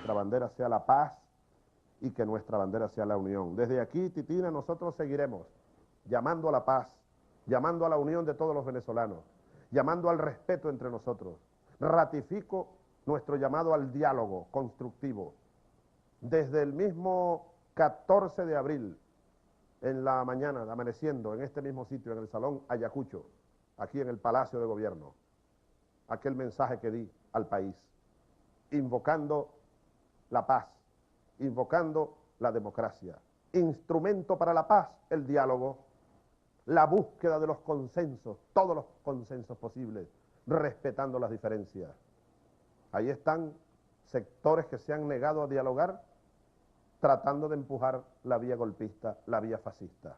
nuestra bandera sea la paz y que nuestra bandera sea la unión. Desde aquí, Titina, nosotros seguiremos llamando a la paz, llamando a la unión de todos los venezolanos, llamando al respeto entre nosotros. Ratifico nuestro llamado al diálogo constructivo. Desde el mismo 14 de abril, en la mañana, amaneciendo en este mismo sitio, en el Salón Ayacucho, aquí en el Palacio de Gobierno, aquel mensaje que di al país, invocando la paz, invocando la democracia, instrumento para la paz, el diálogo, la búsqueda de los consensos, todos los consensos posibles, respetando las diferencias. Ahí están sectores que se han negado a dialogar, tratando de empujar la vía golpista, la vía fascista.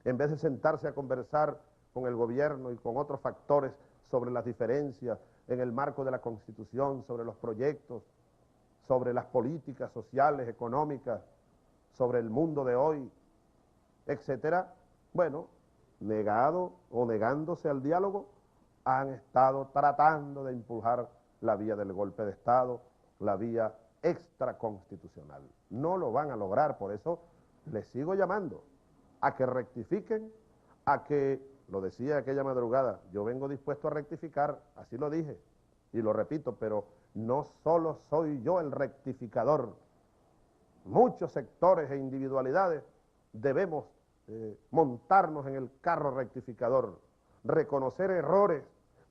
En vez de sentarse a conversar con el gobierno y con otros factores sobre las diferencias en el marco de la Constitución, sobre los proyectos, sobre las políticas sociales, económicas, sobre el mundo de hoy, etcétera, bueno, negado o negándose al diálogo, han estado tratando de impulsar la vía del golpe de Estado, la vía extraconstitucional. No lo van a lograr, por eso les sigo llamando a que rectifiquen, a que, lo decía aquella madrugada, yo vengo dispuesto a rectificar, así lo dije, y lo repito, pero no solo soy yo el rectificador, muchos sectores e individualidades debemos montarnos en el carro rectificador, reconocer errores,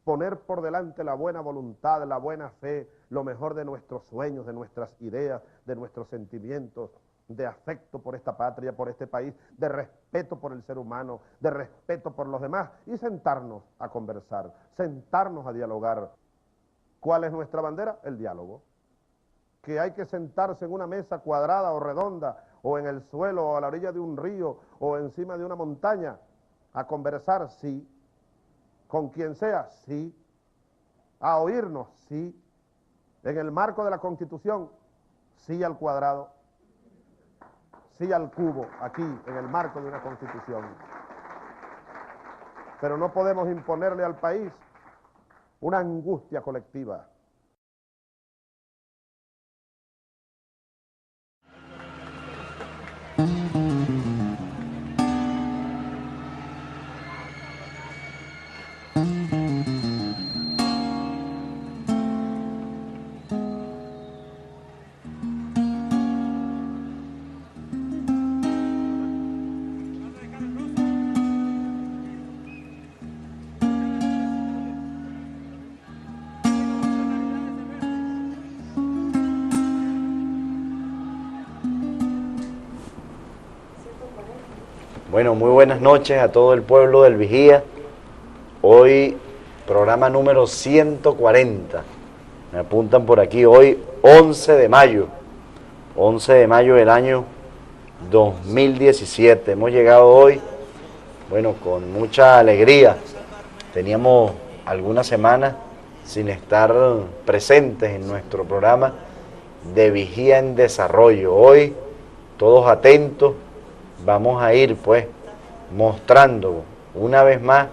poner por delante la buena voluntad, la buena fe, lo mejor de nuestros sueños, de nuestras ideas, de nuestros sentimientos, de afecto por esta patria, por este país, de respeto por el ser humano, de respeto por los demás, y sentarnos a conversar, sentarnos a dialogar. ¿Cuál es nuestra bandera? El diálogo. Que hay que sentarse en una mesa cuadrada o redonda, o en el suelo, o a la orilla de un río, o encima de una montaña, a conversar, sí. Con quien sea, sí. A oírnos, sí. En el marco de la Constitución, sí al cuadrado, sí al cubo, aquí, en el marco de una Constitución. Pero no podemos imponerle al país una angustia colectiva. Bueno, muy buenas noches a todo el pueblo del Vigía. Hoy, programa número 140. Me apuntan por aquí, hoy 11 de mayo. 11 de mayo del año 2017. Hemos llegado hoy, bueno, con mucha alegría. Teníamos algunas semanas sin estar presentes en nuestro programa de Vigía en Desarrollo. Hoy, todos atentos. Vamos a ir pues mostrando una vez más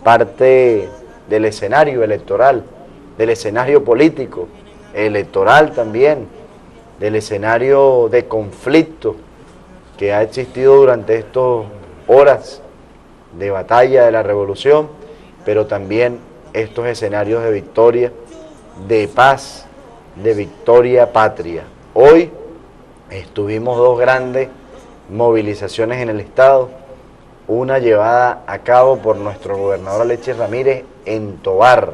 parte del escenario electoral, del escenario político, electoral también, del escenario de conflicto que ha existido durante estas horas de batalla de la revolución, pero también estos escenarios de victoria, de paz, de victoria patria. Hoy estuvimos dos grandes movilizaciones en el estado, una llevada a cabo por nuestro gobernador Alexis Ramírez en Tovar.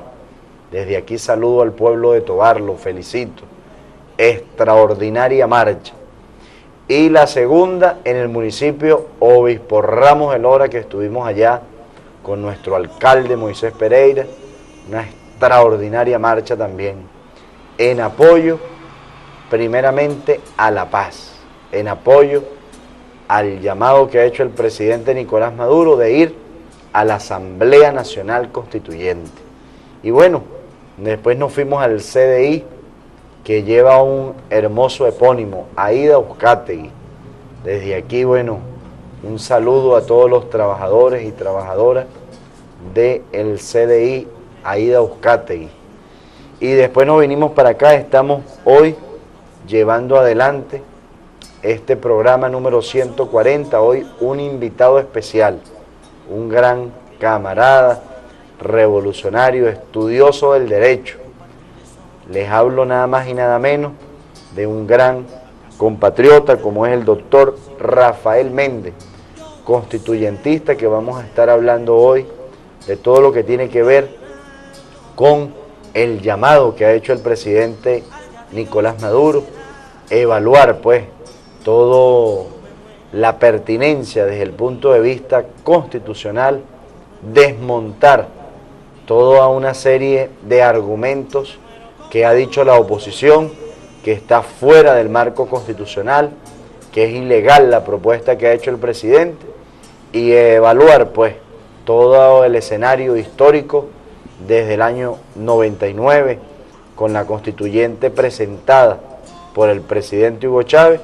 Desde aquí saludo al pueblo de Tovar, lo felicito. Extraordinaria marcha. Y la segunda en el municipio Obispo Ramos de Lora, que estuvimos allá con nuestro alcalde Moisés Pereira, una extraordinaria marcha también, en apoyo primeramente a la paz, en apoyo al llamado que ha hecho el presidente Nicolás Maduro de ir a la Asamblea Nacional Constituyente. Y bueno, después nos fuimos al CDI, que lleva un hermoso epónimo, Aida Uzcategui. Desde aquí, bueno, un saludo a todos los trabajadores y trabajadoras del CDI Aida Uzcategui. Y después nos vinimos para acá, estamos hoy llevando adelante este programa número 140. Hoy un invitado especial, un gran camarada, revolucionario, estudioso del derecho. Les hablo nada más y nada menos de un gran compatriota como es el doctor Rafael Méndez, constituyentista, que vamos a estar hablando hoy de todo lo que tiene que ver con el llamado que ha hecho el presidente Nicolás Maduro, evaluar pues toda la pertinencia desde el punto de vista constitucional, desmontar toda una serie de argumentos que ha dicho la oposición, que está fuera del marco constitucional, que es ilegal la propuesta que ha hecho el presidente, y evaluar pues todo el escenario histórico desde el año 99 con la constituyente presentada por el presidente Hugo Chávez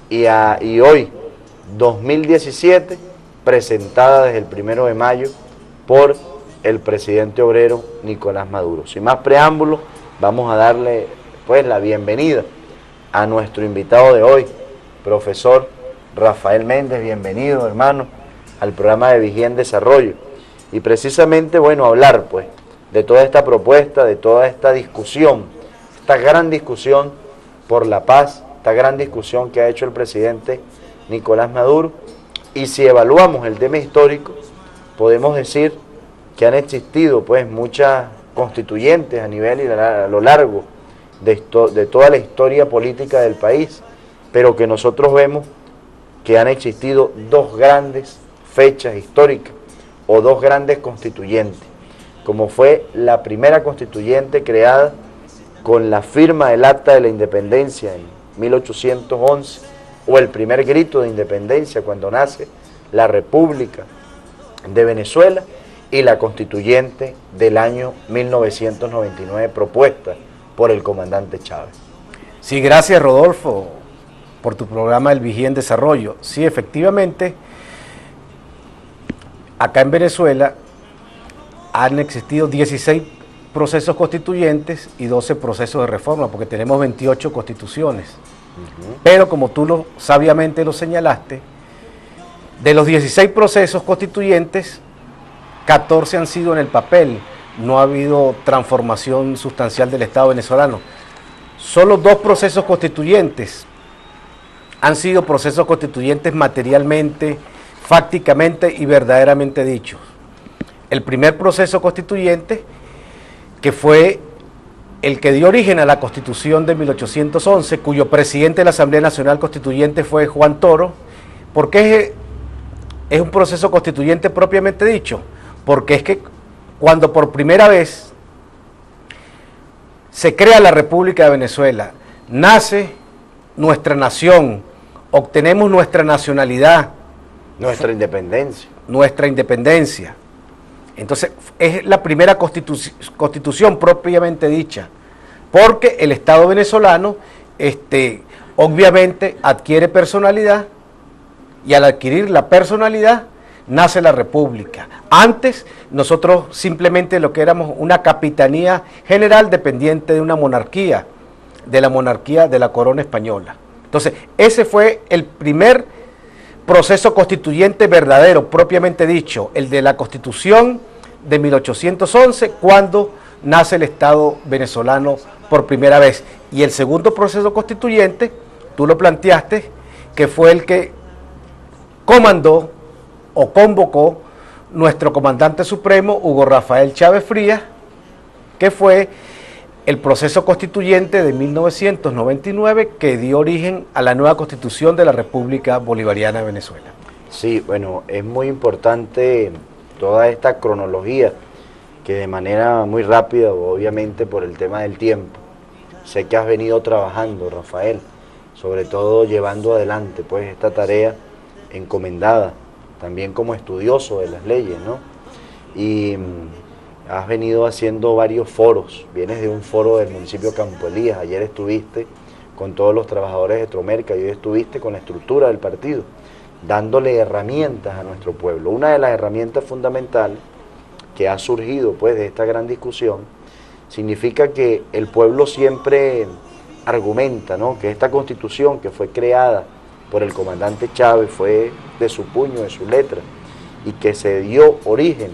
y hoy 2017 presentada desde el 1 de mayo por el presidente obrero Nicolás Maduro. Sin más preámbulos, vamos a darle pues la bienvenida a nuestro invitado de hoy, profesor Rafael Méndez. Bienvenido, hermano, al programa de Vigía en Desarrollo. Y precisamente, bueno, hablar pues de toda esta propuesta, de toda esta discusión, esta gran discusión por la paz, esta gran discusión que ha hecho el presidente Nicolás Maduro. Y si evaluamos el tema histórico, podemos decir que han existido pues muchas constituyentes a nivel y a lo largo de toda la historia política del país, pero que nosotros vemos que han existido dos grandes fechas históricas o dos grandes constituyentes, como fue la primera constituyente creada con la firma del Acta de la Independencia en 1811, o el primer grito de independencia cuando nace la República de Venezuela, y la constituyente del año 1999 propuesta por el comandante Chávez. Sí, gracias Rodolfo por tu programa El Vigía en Desarrollo. Sí, efectivamente, acá en Venezuela han existido 16 procesos constituyentes y 12 procesos de reforma, porque tenemos 28 constituciones. Pero como tú sabiamente lo señalaste, de los 16 procesos constituyentes, 14 han sido en el papel. No ha habido transformación sustancial del Estado venezolano. Solo 2 procesos constituyentes han sido procesos constituyentes materialmente, fácticamente y verdaderamente dichos. El primer proceso constituyente, que fue el que dio origen a la Constitución de 1811, cuyo presidente de la Asamblea Nacional Constituyente fue Juan Toro. ¿Por qué es un proceso constituyente propiamente dicho? Porque es que cuando por primera vez se crea la República de Venezuela, nace nuestra nación, obtenemos nuestra nacionalidad, nuestra independencia. Entonces es la primera constitución propiamente dicha, porque el Estado venezolano obviamente adquiere personalidad, y al adquirir la personalidad nace la República. Antes nosotros simplemente lo que éramos una capitanía general dependiente de una monarquía, de la monarquía de la corona española. Entonces ese fue el primer proceso constituyente verdadero, propiamente dicho, el de la Constitución de 1811, cuando nace el Estado venezolano por primera vez. Y el segundo proceso constituyente, tú lo planteaste, que fue el que comandó o convocó nuestro comandante supremo, Hugo Rafael Chávez Frías, que fue el proceso constituyente de 1999 que dio origen a la nueva constitución de la República Bolivariana de Venezuela. Sí, bueno, es muy importante toda esta cronología que de manera muy rápida, obviamente por el tema del tiempo, sé que has venido trabajando, Rafael, sobre todo llevando adelante pues esta tarea encomendada, también como estudioso de las leyes, ¿no? Y has venido haciendo varios foros, vienes de un foro del municipio de Campo Elías, ayer estuviste con todos los trabajadores de Tromerca y hoy estuviste con la estructura del partido, dándole herramientas a nuestro pueblo. Una de las herramientas fundamentales que ha surgido pues de esta gran discusión significa que el pueblo siempre argumenta, ¿no?, que esta Constitución que fue creada por el comandante Chávez fue de su puño, de su letra, y que se dio origen,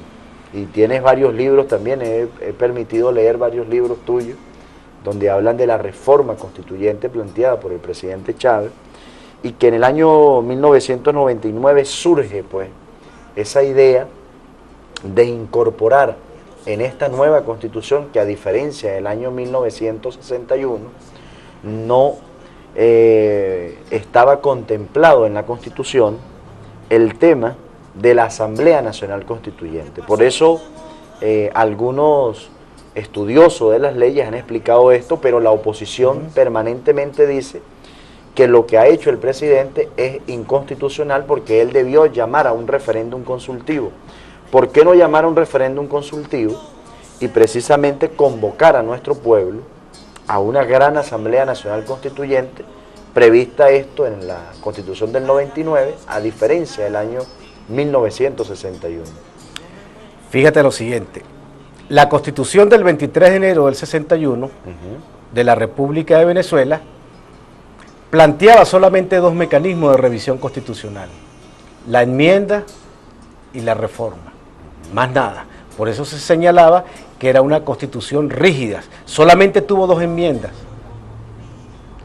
y tienes varios libros también, he permitido leer varios libros tuyos, donde hablan de la reforma constituyente planteada por el presidente Chávez, y que en el año 1999 surge pues esa idea de incorporar en esta nueva Constitución, que a diferencia del año 1961 no estaba contemplado en la Constitución, el tema de la Asamblea Nacional Constituyente. Por eso algunos estudiosos de las leyes han explicado esto, pero la oposición permanentemente dice que lo que ha hecho el presidente es inconstitucional porque él debió llamar a un referéndum consultivo. ¿Por qué no llamar a un referéndum consultivo y precisamente convocar a nuestro pueblo a una gran Asamblea Nacional Constituyente, prevista esto en la Constitución del 99, a diferencia del año 1961? Fíjate lo siguiente, la Constitución del 23 de enero del 61 de la República de Venezuela planteaba solamente dos mecanismos de revisión constitucional, la enmienda y la reforma, más nada. Por eso se señalaba que era una constitución rígida, solamente tuvo dos enmiendas,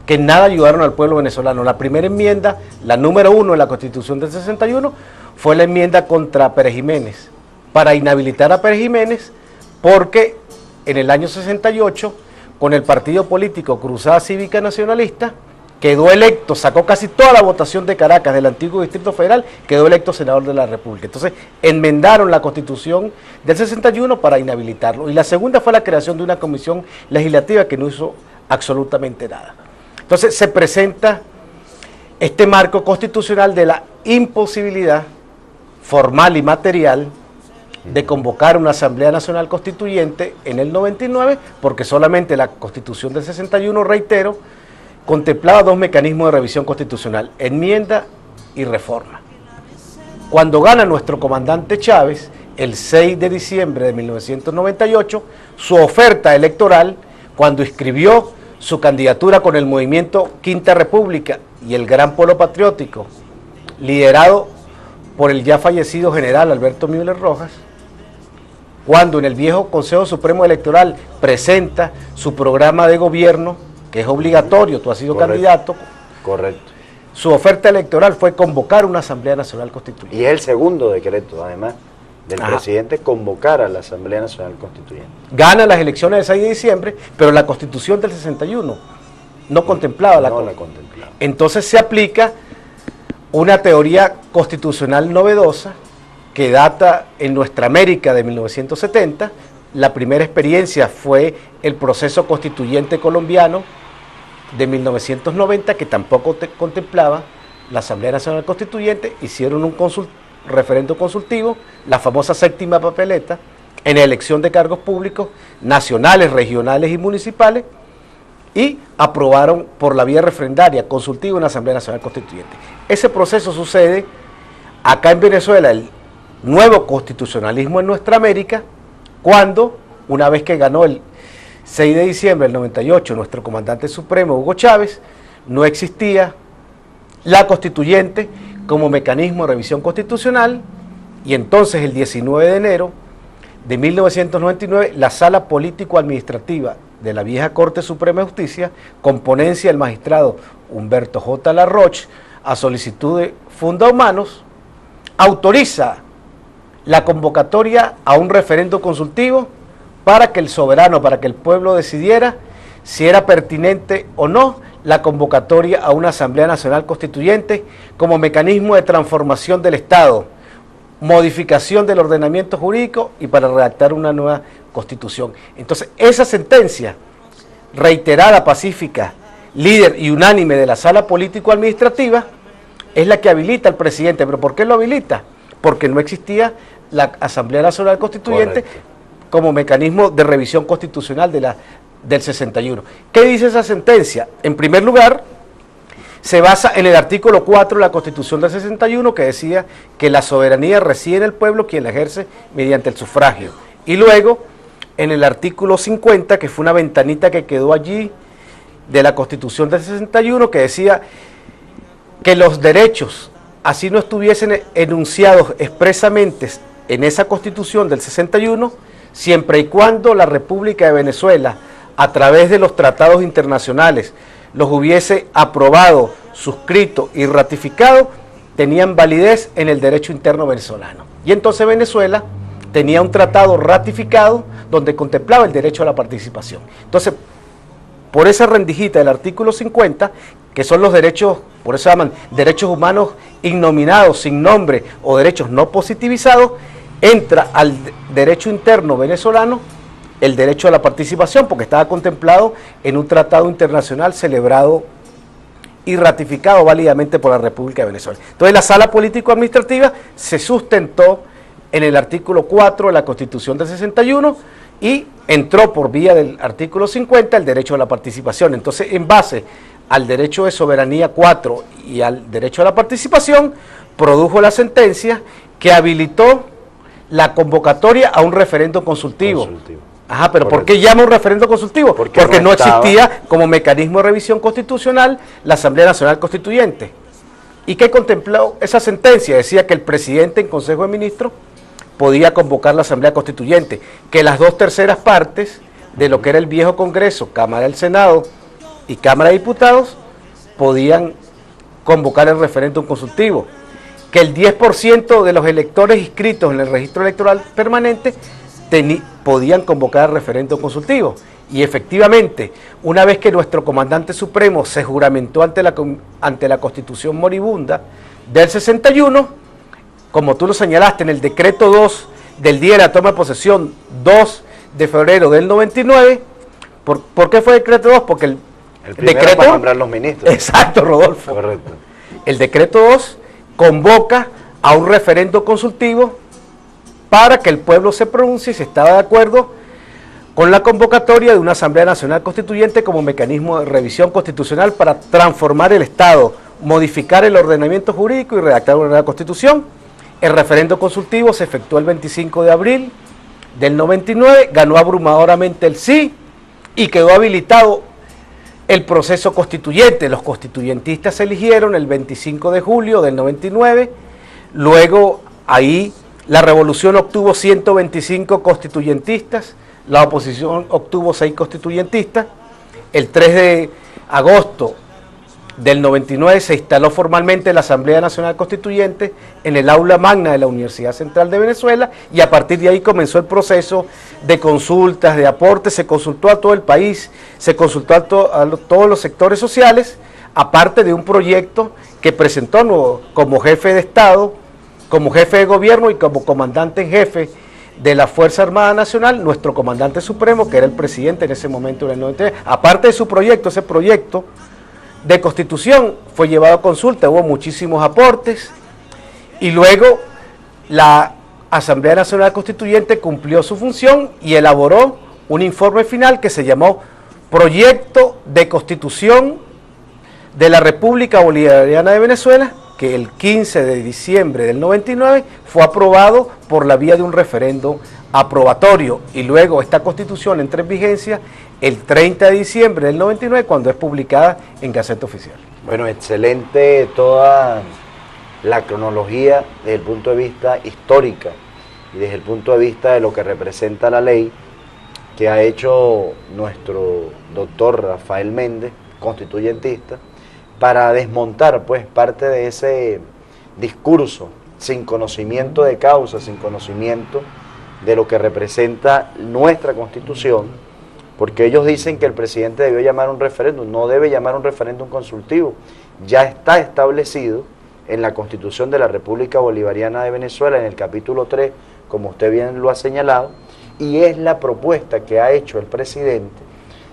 que en nada ayudaron al pueblo venezolano. La primera enmienda, la número 1 de la Constitución del 61, fue la enmienda contra Pérez Jiménez, para inhabilitar a Pérez Jiménez, porque en el año 68, con el partido político Cruzada Cívica Nacionalista, quedó electo, sacó casi toda la votación de Caracas, del antiguo Distrito Federal, quedó electo senador de la República. Entonces, enmendaron la Constitución del 61 para inhabilitarlo. Y la segunda fue la creación de una comisión legislativa que no hizo absolutamente nada. Entonces, se presenta este marco constitucional de la imposibilidad formal y material de convocar una Asamblea Nacional Constituyente en el 99, porque solamente la Constitución del 61, reitero, contemplaba dos mecanismos de revisión constitucional, enmienda y reforma. Cuando gana nuestro comandante Chávez, el 6 de diciembre de 1998, su oferta electoral, cuando inscribió su candidatura con el movimiento Quinta República y el Gran Polo Patriótico, liderado por el ya fallecido general Alberto Müller Rojas, cuando en el viejo Consejo Supremo Electoral presenta su programa de gobierno, que es obligatorio, tú has sido candidato. Correcto. Su oferta electoral fue convocar una Asamblea Nacional Constituyente. Y es el segundo decreto, además, del presidente, convocar a la Asamblea Nacional Constituyente. Gana las elecciones del 6 de diciembre, pero la Constitución del 61 no contemplaba la contemplaba. Entonces se aplica una teoría constitucional novedosa que data en nuestra América de 1970. La primera experiencia fue el proceso constituyente colombiano de 1990, que tampoco contemplaba la Asamblea Nacional Constituyente. Hicieron un referendo consultivo, la famosa séptima papeleta, en elección de cargos públicos nacionales, regionales y municipales, y aprobaron por la vía referendaria consultiva una Asamblea Nacional Constituyente. Ese proceso sucede acá en Venezuela, el nuevo constitucionalismo en nuestra América, cuando, una vez que ganó el 6 de diciembre del 98 nuestro comandante supremo Hugo Chávez, no existía la constituyente como mecanismo de revisión constitucional, y entonces el 19 de enero de 1999 la Sala Político-Administrativa de la vieja Corte Suprema de Justicia, con ponencia del magistrado Humberto J. Larroche, a solicitud de Funda Humanos, autoriza la convocatoria a un referendo consultivo para que el soberano, para que el pueblo decidiera si era pertinente o no la convocatoria a una Asamblea Nacional Constituyente como mecanismo de transformación del Estado, modificación del ordenamiento jurídico y para redactar una nueva Constitución. Entonces, esa sentencia, reiterada, pacífica, líder y unánime de la Sala Político-Administrativa, es la que habilita al presidente. ¿Pero por qué lo habilita? Porque no existía la Asamblea Nacional Constituyente. Correcto. Como mecanismo de revisión constitucional del 61. ¿Qué dice esa sentencia? En primer lugar, se basa en el artículo 4 de la Constitución del 61, que decía que la soberanía reside en el pueblo, quien la ejerce mediante el sufragio. Y luego, en el artículo 50, que fue una ventanita que quedó allí de la Constitución del 61 que decía que los derechos, así no estuviesen enunciados expresamente en esa Constitución del 61, siempre y cuando la República de Venezuela, a través de los tratados internacionales, los hubiese aprobado, suscrito y ratificado, tenían validez en el derecho interno venezolano. Y entonces Venezuela tenía un tratado ratificado donde contemplaba el derecho a la participación. Entonces, por esa rendijita del artículo 50, que son los derechos, por eso se llaman derechos humanos innominados, sin nombre, o derechos no positivizados, entra al derecho interno venezolano el derecho a la participación, porque estaba contemplado en un tratado internacional celebrado y ratificado válidamente por la República de Venezuela. Entonces la sala político-administrativa se sustentó en el artículo 4 de la Constitución del 61 y entró por vía del artículo 50 el derecho a la participación. Entonces, en base al derecho de soberanía 4 y al derecho a la participación, produjo la sentencia que habilitó la convocatoria a un referendo consultivo. Ajá, pero ¿por qué llama un referendo consultivo? Porque no existía como mecanismo de revisión constitucional la Asamblea Nacional Constituyente. ¿Y qué contempló esa sentencia? Decía que el presidente en Consejo de Ministros podía convocar la Asamblea Constituyente, que las 2/3 partes de lo que era el viejo Congreso, Cámara del Senado y Cámara de Diputados, podían convocar el referéndum consultivo, que el 10% de los electores inscritos en el registro electoral permanente podían convocar el referéndum consultivo. Y efectivamente, una vez que nuestro comandante supremo se juramentó ante la Constitución moribunda del 61, como tú lo señalaste, en el decreto 2 del día de la toma de posesión, 2 de febrero del 99, ¿por qué fue decreto 2? Porque el decreto para nombrar los ministros. Exacto, Rodolfo. Correcto. El decreto 2 convoca a un referendo consultivo para que el pueblo se pronuncie si estaba de acuerdo con la convocatoria de una Asamblea Nacional Constituyente como mecanismo de revisión constitucional para transformar el Estado, modificar el ordenamiento jurídico y redactar una nueva Constitución. El referendo consultivo se efectuó el 25 de abril del 99, ganó abrumadoramente el sí y quedó habilitado el proceso constituyente. Los constituyentistas se eligieron el 25 de julio del 99, luego ahí la revolución obtuvo 125 constituyentistas, la oposición obtuvo 6 constituyentistas, el 3 de agosto del 99 se instaló formalmente la Asamblea Nacional Constituyente en el aula magna de la Universidad Central de Venezuela y a partir de ahí comenzó el proceso de consultas, de aportes, se consultó a todo el país, se consultó a todos los sectores sociales, aparte de un proyecto que presentó como jefe de Estado, como jefe de gobierno y como comandante en jefe de la Fuerza Armada Nacional, nuestro comandante supremo, que era el presidente en ese momento en el 99. Aparte de su proyecto, ese proyecto de constitución fue llevado a consulta, hubo muchísimos aportes y luego la Asamblea Nacional Constituyente cumplió su función y elaboró un informe final que se llamó Proyecto de Constitución de la República Bolivariana de Venezuela, que el 15 de diciembre del 99 fue aprobado por la vía de un referendo aprobatorio y luego esta Constitución entra en vigencia el 30 de diciembre del 99 cuando es publicada en Gaceta Oficial. Bueno, excelente toda la cronología desde el punto de vista histórica y desde el punto de vista de lo que representa la ley que ha hecho nuestro doctor Rafael Méndez, constituyentista, para desmontar pues parte de ese discurso sin conocimiento de causa, sin conocimiento de lo que representa nuestra Constitución, porque ellos dicen que el presidente debió llamar un referéndum, no debe llamar un referéndum consultivo, ya está establecido en la Constitución de la República Bolivariana de Venezuela, en el capítulo 3, como usted bien lo ha señalado, y es la propuesta que ha hecho el presidente,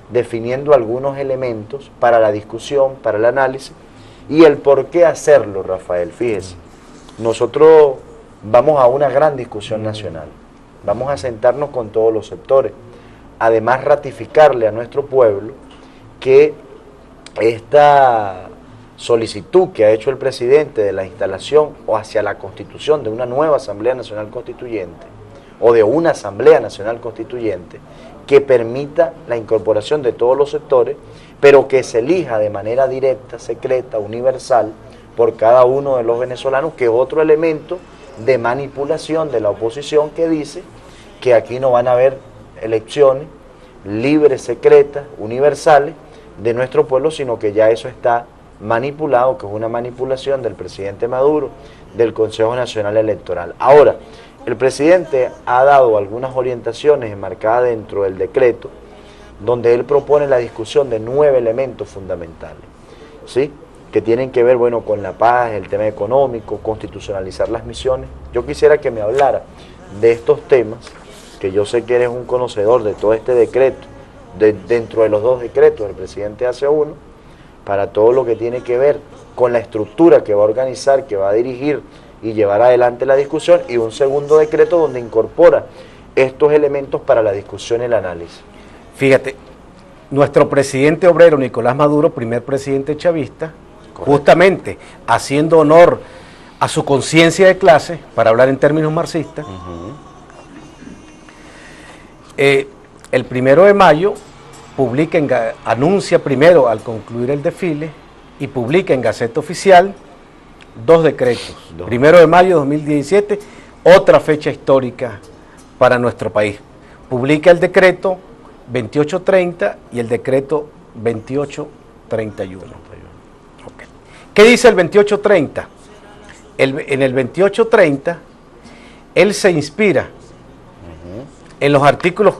definiendo algunos elementos para la discusión, para el análisis, y el por qué hacerlo, Rafael. Fíjese, nosotros vamos a una gran discusión nacional, vamos a sentarnos con todos los sectores, además ratificarle a nuestro pueblo que esta solicitud que ha hecho el presidente de la instalación o hacia la constitución de una nueva Asamblea Nacional Constituyente o de una Asamblea Nacional Constituyente que permita la incorporación de todos los sectores, pero que se elija de manera directa, secreta, universal, por cada uno de los venezolanos, que es otro elemento de manipulación de la oposición que dice que aquí no van a haber elecciones libres, secretas, universales de nuestro pueblo, sino que ya eso está manipulado, que es una manipulación del presidente Maduro, del Consejo Nacional Electoral. Ahora, el presidente ha dado algunas orientaciones enmarcadas dentro del decreto, donde él propone la discusión de 9 elementos fundamentales, ¿sí?, que tienen que ver, bueno, con la paz, el tema económico, constitucionalizar las misiones. Yo quisiera que me hablara de estos temas, que yo sé que eres un conocedor de todo este decreto, dentro de los 2 decretos, el presidente hace uno, para todo lo que tiene que ver con la estructura que va a organizar, que va a dirigir y llevar adelante la discusión, y un segundo decreto donde incorpora estos elementos para la discusión y el análisis. Fíjate, nuestro presidente obrero Nicolás Maduro, primer presidente chavista, correcto, justamente haciendo honor a su conciencia de clase, para hablar en términos marxistas, el 1 de mayo anuncia primero al concluir el desfile y publica en Gaceta Oficial 2 decretos. 1 de mayo de 2017, otra fecha histórica para nuestro país. Publica el decreto 2830 y el decreto 2831. Okay. ¿Qué dice el 2830? En el 2830, él se inspira en los artículos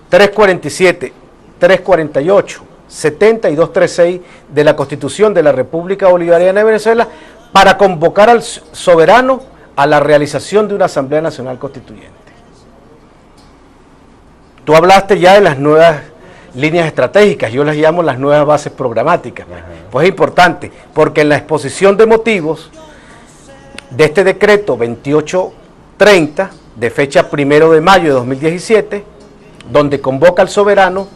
347, 348, 70 y 236 de la Constitución de la República Bolivariana de Venezuela para convocar al soberano a la realización de una Asamblea Nacional Constituyente. Tú hablaste ya de las nuevas líneas estratégicas, yo las llamo las nuevas bases programáticas. Pues es importante, porque en la exposición de motivos de este decreto 2830, de fecha 1 de mayo de 2017, donde convoca al soberano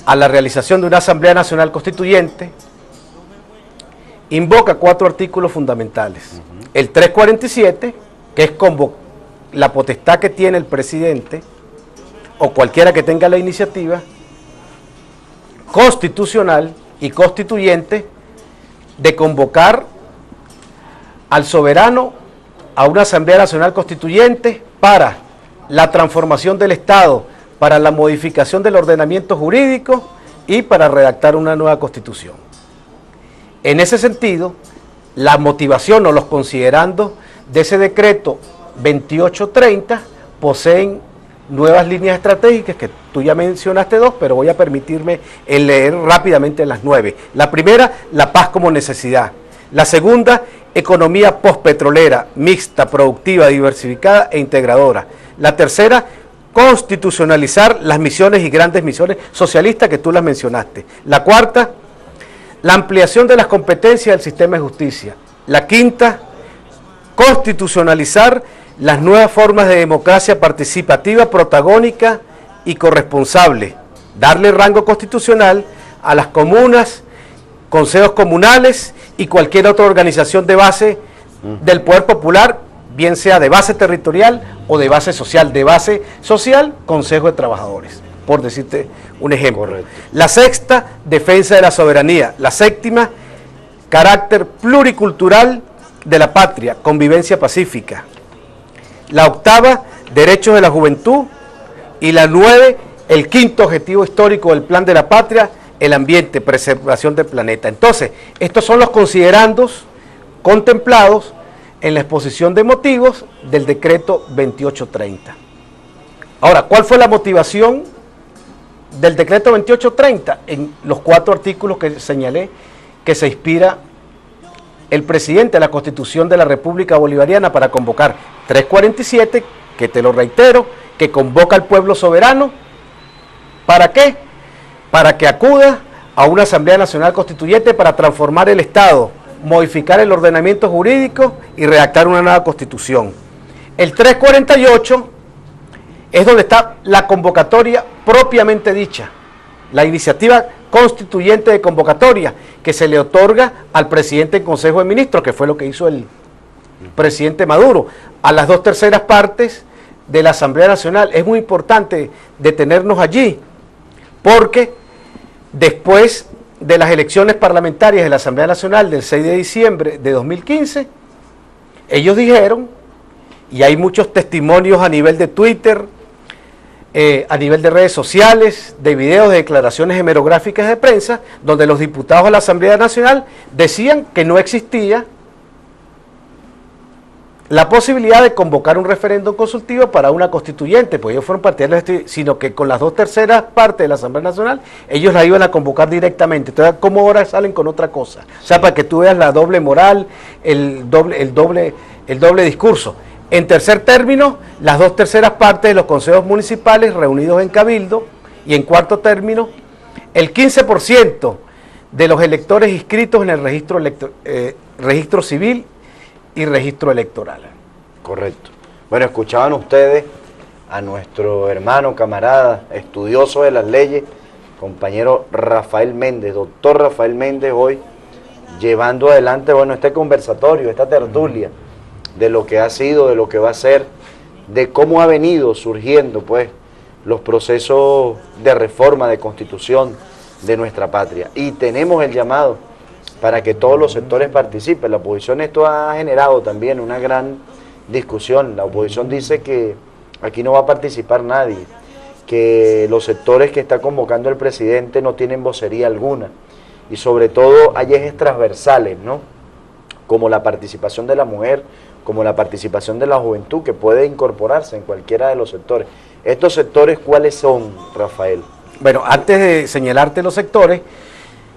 a la realización de una Asamblea Nacional Constituyente, invoca 4 artículos fundamentales. El 347, que es la potestad que tiene el presidente o cualquiera que tenga la iniciativa constitucional y constituyente de convocar al soberano a una Asamblea Nacional Constituyente para la transformación del Estado, para la modificación del ordenamiento jurídico y para redactar una nueva Constitución. En ese sentido, la motivación o los considerandos de ese decreto 2830 poseen nuevas líneas estratégicas, que tú ya mencionaste 2, pero voy a permitirme leer rápidamente las 9. La primera, la paz como necesidad. La segunda, economía postpetrolera, mixta, productiva, diversificada e integradora. La tercera, constitucionalizar las misiones y grandes misiones socialistas que tú las mencionaste. La cuarta, la ampliación de las competencias del sistema de justicia. La quinta, constitucionalizar las nuevas formas de democracia participativa, protagónica y corresponsable. Darle rango constitucional a las comunas, consejos comunales y cualquier otra organización de base del poder popular, bien sea de base territorial o de base social. De base social, Consejo de Trabajadores, por decirte un ejemplo. Correcto. La sexta, defensa de la soberanía. La séptima, carácter pluricultural de la patria, convivencia pacífica. La octava, derechos de la juventud. Y la 9, el quinto objetivo histórico del Plan de la Patria, el ambiente, preservación del planeta. Entonces, estos son los considerandos contemplados en la exposición de motivos del decreto 2830. Ahora, ¿cuál fue la motivación del decreto 2830? En los 4 artículos que señalé, que se inspira el presidente de la Constitución de la República Bolivariana para convocar. 347, que te lo reitero, que convoca al pueblo soberano. ¿Para qué? Para que acuda a una Asamblea Nacional Constituyente para transformar el Estado, modificar el ordenamiento jurídico y redactar una nueva Constitución. El 348 es donde está la convocatoria propiamente dicha, la iniciativa constituyente de convocatoria que se le otorga al presidente en Consejo de Ministros, que fue lo que hizo el presidente Maduro, a las 2/3 partes de la Asamblea Nacional. Es muy importante detenernos allí, porque después de las elecciones parlamentarias de la Asamblea Nacional del 6 de diciembre de 2015, ellos dijeron, y hay muchos testimonios a nivel de Twitter, a nivel de redes sociales, de videos, de declaraciones hemerográficas de prensa, donde los diputados de la Asamblea Nacional decían que no existía la posibilidad de convocar un referéndum consultivo para una constituyente, pues ellos fueron partidarios, sino que con las 2/3 partes de la Asamblea Nacional, ellos la iban a convocar directamente. Entonces, ¿cómo ahora salen con otra cosa? O sea, para que tú veas la doble moral, el doble discurso. En tercer término, las 2/3 partes de los consejos municipales reunidos en Cabildo, y en cuarto término, el 15% de los electores inscritos en el registro civil y registro electoral. Correcto. Bueno, escuchaban ustedes a nuestro hermano, camarada, estudioso de las leyes, compañero Rafael Méndez, doctor Rafael Méndez, hoy llevando adelante, bueno, este conversatorio, esta tertulia, de lo que ha sido, de lo que va a ser, de cómo ha venido surgiendo, pues, los procesos de reforma, de constitución de nuestra patria. Y tenemos el llamado para que todos los sectores participen. La oposición, esto ha generado también una gran discusión. La oposición dice que aquí no va a participar nadie, que los sectores que está convocando el presidente no tienen vocería alguna, y sobre todo hay ejes transversales, ¿no?, como la participación de la mujer, como la participación de la juventud, que puede incorporarse en cualquiera de los sectores. ¿Estos sectores cuáles son, Rafael? Bueno, antes de señalarte los sectores,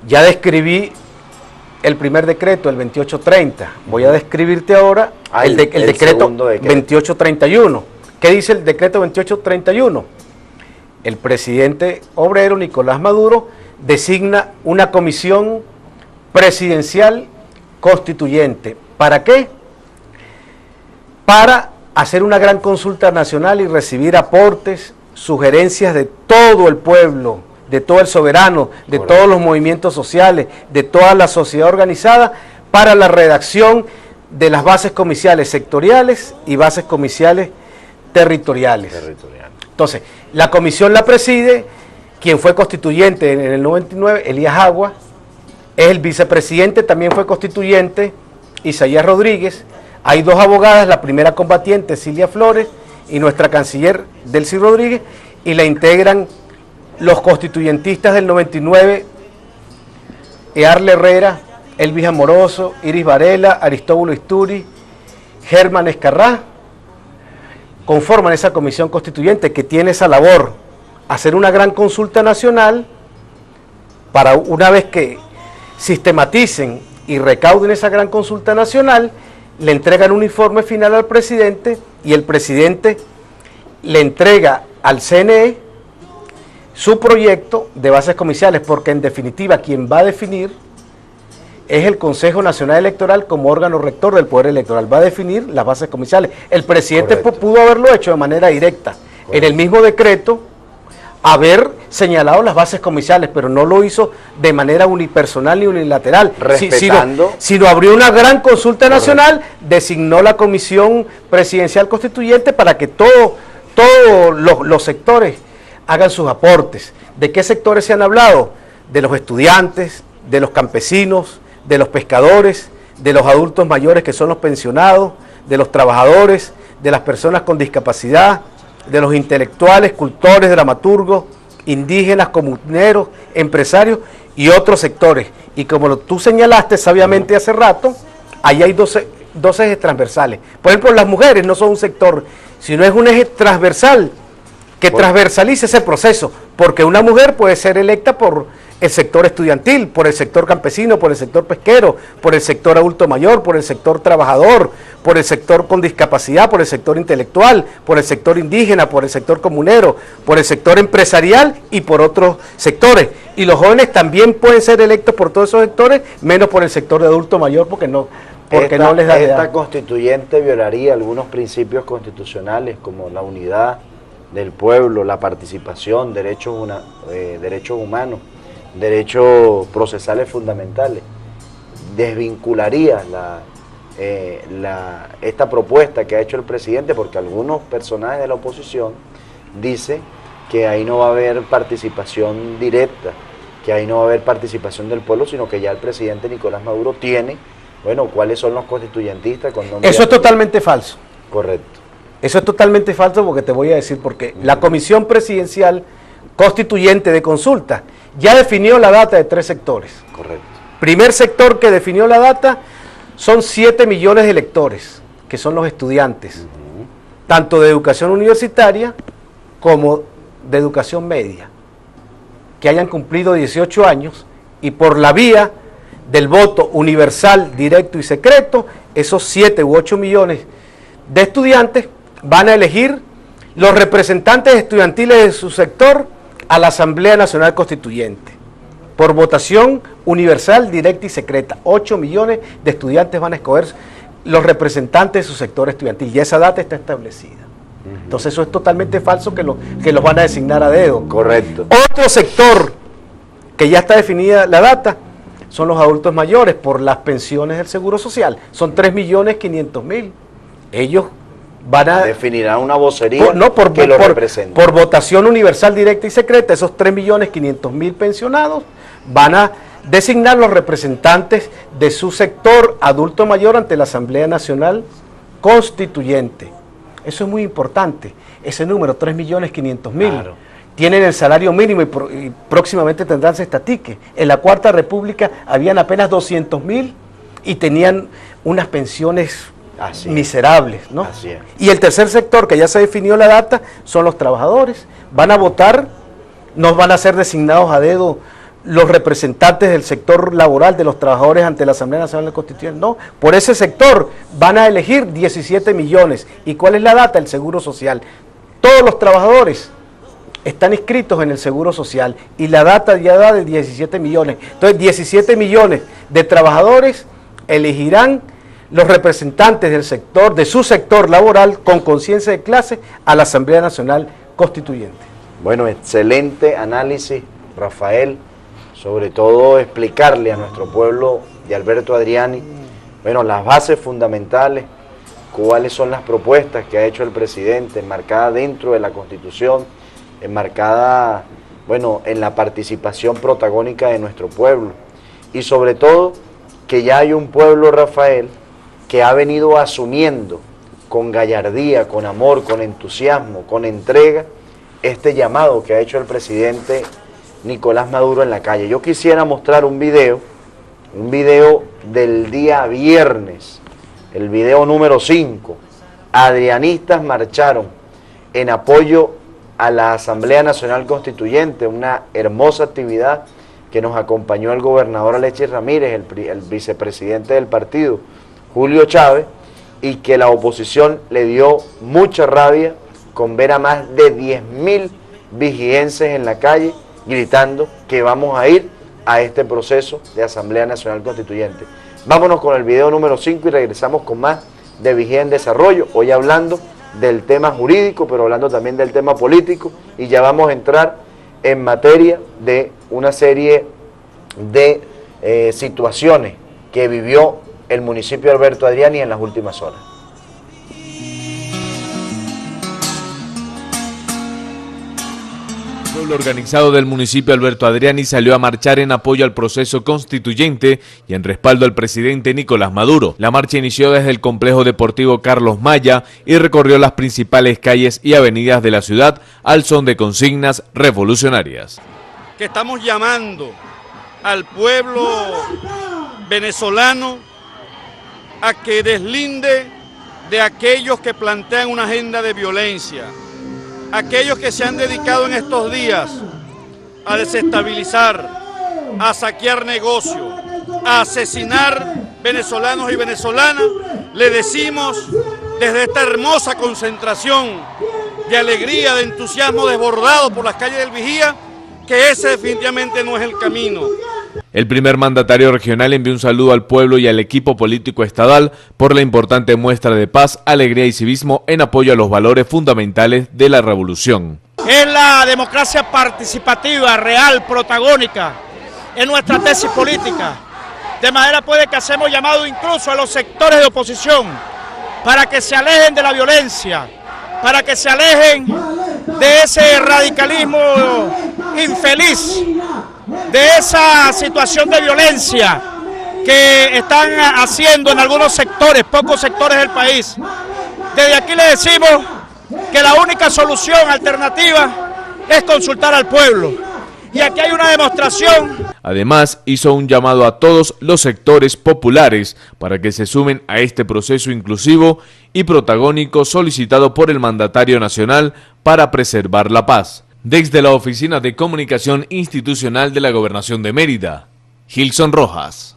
ya describí el primer decreto, el 2830. Voy a describirte ahora el decreto 2831. ¿Qué dice el decreto 2831? El presidente obrero, Nicolás Maduro, designa una comisión presidencial constituyente. ¿Para qué? Para hacer una gran consulta nacional y recibir aportes, sugerencias de todo el pueblo, de todo el soberano, de todos los movimientos sociales, de toda la sociedad organizada, para la redacción de las bases comiciales sectoriales y bases comiciales territoriales. Entonces, la comisión la preside quien fue constituyente en el 99, Elías Agua. Es el vicepresidente, también fue constituyente, Isaías Rodríguez. Hay dos abogadas, la primera combatiente, Cilia Flores, y nuestra canciller, Delcy Rodríguez, y la integran los constituyentistas del 99, Earle Herrera, Elvis Amoroso, Iris Varela, Aristóbulo Isturi, Germán Escarrá. Conforman esa comisión constituyente que tiene esa labor, hacer una gran consulta nacional para, una vez que sistematicen y recauden esa gran consulta nacional, le entregan un informe final al presidente, y el presidente le entrega al CNE su proyecto de bases comiciales, porque en definitiva quien va a definir es el Consejo Nacional Electoral como órgano rector del Poder Electoral, va a definir las bases comiciales. El presidente pudo haberlo hecho de manera directa, en el mismo decreto, haber señalado las bases comiciales, pero no lo hizo de manera unipersonal ni unilateral, sino abrió una gran consulta nacional, designó la comisión presidencial constituyente para que todos los sectores hagan sus aportes. ¿De qué sectores se han hablado? De los estudiantes, de los campesinos, de los pescadores, de los adultos mayores que son los pensionados, de los trabajadores, de las personas con discapacidad, de los intelectuales, cultores, dramaturgos, indígenas, comuneros, empresarios y otros sectores. Y como tú señalaste sabiamente hace rato, ahí hay dos ejes transversales. Por ejemplo, las mujeres no son un sector, sino es un eje transversal que transversalice ese proceso, porque una mujer puede ser electa por el sector estudiantil, por el sector campesino, por el sector pesquero, por el sector adulto mayor, por el sector trabajador, por el sector con discapacidad, por el sector intelectual, por el sector indígena, por el sector comunero, por el sector empresarial y por otros sectores. Y los jóvenes también pueden ser electos por todos esos sectores, menos por el sector de adulto mayor, porque no les da Esta constituyente violaría algunos principios constitucionales como la unidad del pueblo, la participación, derechos humanos, derechos procesales fundamentales. Desvincularía esta propuesta que ha hecho el presidente, porque algunos personajes de la oposición dicen que ahí no va a haber participación directa que ahí no va a haber participación del pueblo, sino que ya el presidente Nicolás Maduro tiene, bueno, cuáles son los constituyentistas con nombre. Eso es totalmente falso. Correcto. Eso es totalmente falso porque te voy a decir por qué. La Comisión Presidencial Constituyente de Consulta ya definió la data de 3 sectores. Correcto. Primer sector que definió la data son 7 millones de electores, que son los estudiantes, tanto de educación universitaria como de educación media, que hayan cumplido 18 años y por la vía del voto universal, directo y secreto, esos 7 u 8 millones de estudiantes van a elegir los representantes estudiantiles de su sector a la Asamblea Nacional Constituyente, por votación universal, directa y secreta. 8 millones de estudiantes van a escoger los representantes de su sector estudiantil, y esa data está establecida. Entonces eso es totalmente falso que los van a designar a dedo. Correcto. Otro sector que ya está definida la data son los adultos mayores por las pensiones del Seguro Social. Son 3.500.000. Ellos van a... Definirán una vocería que lo represente. Por votación universal, directa y secreta, esos 3.500.000 pensionados van a designar los representantes de su sector adulto mayor ante la Asamblea Nacional Constituyente. Eso es muy importante. Ese número, 3.500.000, claro, tienen el salario mínimo y próximamente tendrán cestatique. En la Cuarta República habían apenas 200.000 y tenían unas pensiones miserables, ¿no? Así es. Y el tercer sector, que ya se definió la data, son los trabajadores. Van a votar, no van a ser designados a dedo los representantes del sector laboral de los trabajadores ante la Asamblea Nacional Constituyente, no, por ese sector van a elegir 17 millones. ¿Y cuál es la data? El Seguro Social. Todos los trabajadores están inscritos en el Seguro Social y la data ya da de 17 millones. Entonces 17 millones de trabajadores elegirán los representantes del sector, de su sector laboral con conciencia de clase a la Asamblea Nacional Constituyente. Bueno, excelente análisis, Rafael. Sobre todo explicarle a nuestro pueblo de Alberto Adriani, bueno, las bases fundamentales, cuáles son las propuestas que ha hecho el presidente, enmarcada dentro de la Constitución, enmarcada, bueno, en la participación protagónica de nuestro pueblo. Y sobre todo, que ya hay un pueblo, Rafael, que ha venido asumiendo con gallardía, con amor, con entusiasmo, con entrega, este llamado que ha hecho el presidente Nicolás Maduro en la calle. Yo quisiera mostrar un video del día viernes, el video número 5. Adrianistas marcharon en apoyo a la Asamblea Nacional Constituyente, una hermosa actividad que nos acompañó el gobernador Alexis Ramírez, el vicepresidente del partido, Julio Chávez, y que la oposición le dio mucha rabia con ver a más de 10.000 vigienses en la calle gritando que vamos a ir a este proceso de Asamblea Nacional Constituyente. Vámonos con el video número 5 y regresamos con más de Vigía en Desarrollo, hoy hablando del tema jurídico, pero hablando también del tema político, y ya vamos a entrar en materia de una serie de situaciones que vivió el municipio de Alberto Adriani en las últimas horas. El pueblo organizado del municipio Alberto Adriani salió a marchar en apoyo al proceso constituyente y en respaldo al presidente Nicolás Maduro. La marcha inició desde el complejo deportivo Carlos Maya y recorrió las principales calles y avenidas de la ciudad al son de consignas revolucionarias. Que estamos llamando al pueblo venezolano a que deslinde de aquellos que plantean una agenda de violencia, aquellos que se han dedicado en estos días a desestabilizar, a saquear negocios, a asesinar venezolanos y venezolanas. Le decimos desde esta hermosa concentración de alegría, de entusiasmo desbordado por las calles del Vigía, que ese definitivamente no es el camino. El primer mandatario regional envió un saludo al pueblo y al equipo político estatal por la importante muestra de paz, alegría y civismo en apoyo a los valores fundamentales de la revolución. Es la democracia participativa, real, protagónica, en nuestra tesis política. De manera puede que hacemos llamado incluso a los sectores de oposición para que se alejen de la violencia, para que se alejen de ese radicalismo infeliz, de esa situación de violencia que están haciendo en algunos sectores, pocos sectores del país. Desde aquí le decimos que la única solución alternativa es consultar al pueblo. Y aquí hay una demostración. Además, hizo un llamado a todos los sectores populares para que se sumen a este proceso inclusivo y protagónico solicitado por el mandatario nacional para preservar la paz. Desde la Oficina de Comunicación Institucional de la Gobernación de Mérida, Gilson Rojas.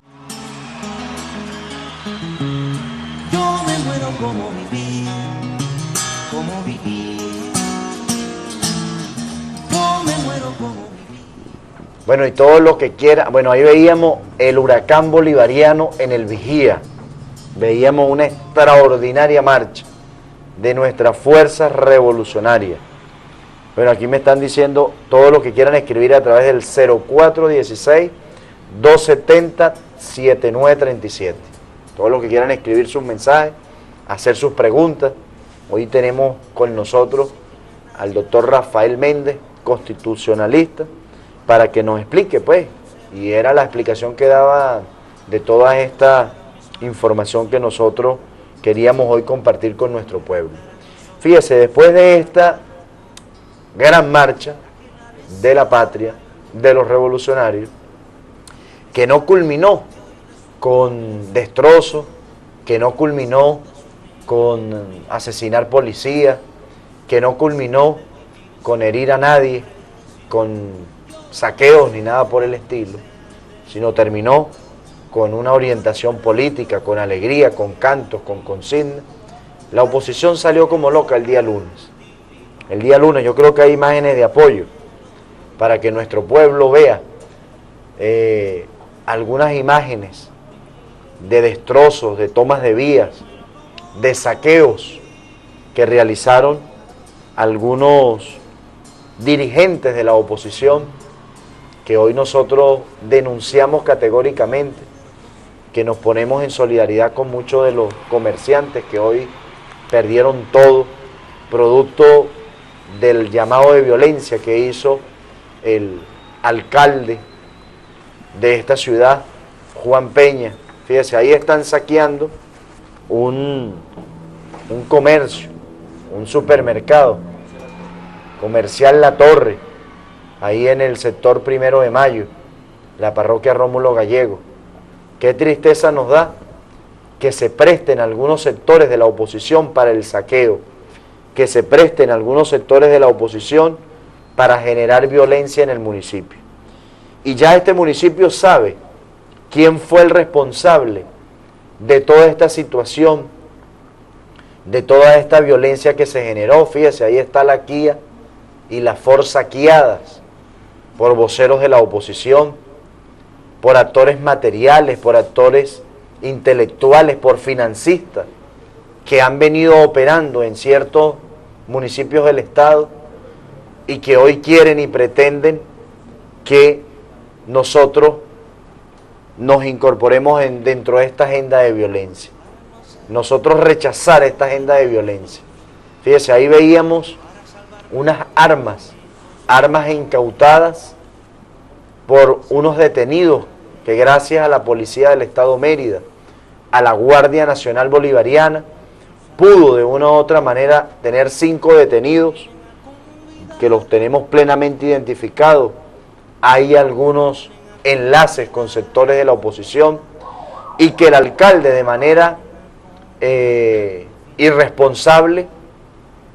Yo me muero como viví, como viví. Yo me muero como viví. Bueno, y todo lo que quiera. Bueno, ahí veíamos el huracán bolivariano en el Vigía. Veíamos una extraordinaria marcha de nuestras fuerzas revolucionarias. Bueno, aquí me están diciendo todo lo que quieran escribir a través del 0416-270-7937. Todo lo que quieran escribir sus mensajes, hacer sus preguntas. Hoy tenemos con nosotros al doctor Rafael Méndez, constitucionalista, para que nos explique, pues, y era la explicación que daba de toda esta información que nosotros queríamos hoy compartir con nuestro pueblo. Fíjese, después de esta gran marcha de la patria, de los revolucionarios, que no culminó con destrozos, que no culminó con asesinar policías, que no culminó con herir a nadie, con saqueos ni nada por el estilo, sino terminó con una orientación política, con alegría, con cantos, con consignas. La oposición salió como loca el día lunes. El día lunes yo creo que hay imágenes de apoyo para que nuestro pueblo vea algunas imágenes de destrozos, de tomas de vías, de saqueos que realizaron algunos dirigentes de la oposición, que hoy nosotros denunciamos categóricamente, que nos ponemos en solidaridad con muchos de los comerciantes que hoy perdieron todo, producto del llamado de violencia que hizo el alcalde de esta ciudad, Juan Peña. Fíjese, ahí están saqueando un comercio, un supermercado, Comercial La Torre, ahí en el sector 1 de Mayo, la parroquia Rómulo Gallego. Qué tristeza nos da que se presten algunos sectores de la oposición para el saqueo, que se presten algunos sectores de la oposición para generar violencia en el municipio. Y ya este municipio sabe quién fue el responsable de toda esta situación, de toda esta violencia que se generó. Fíjese, ahí está la Kia y la Ford saqueadas por voceros de la oposición, por actores materiales, por actores intelectuales, por financistas que han venido operando en ciertos municipios del estado y que hoy quieren y pretenden que nosotros nos incorporemos dentro de esta agenda de violencia. Nosotros rechazar esta agenda de violencia. Fíjese, ahí veíamos unas armas incautadas por unos detenidos que gracias a la policía del estado Mérida, a la Guardia Nacional Bolivariana, pudo de una u otra manera tener 5 detenidos, que los tenemos plenamente identificados. Hay algunos enlaces con sectores de la oposición y que el alcalde de manera irresponsable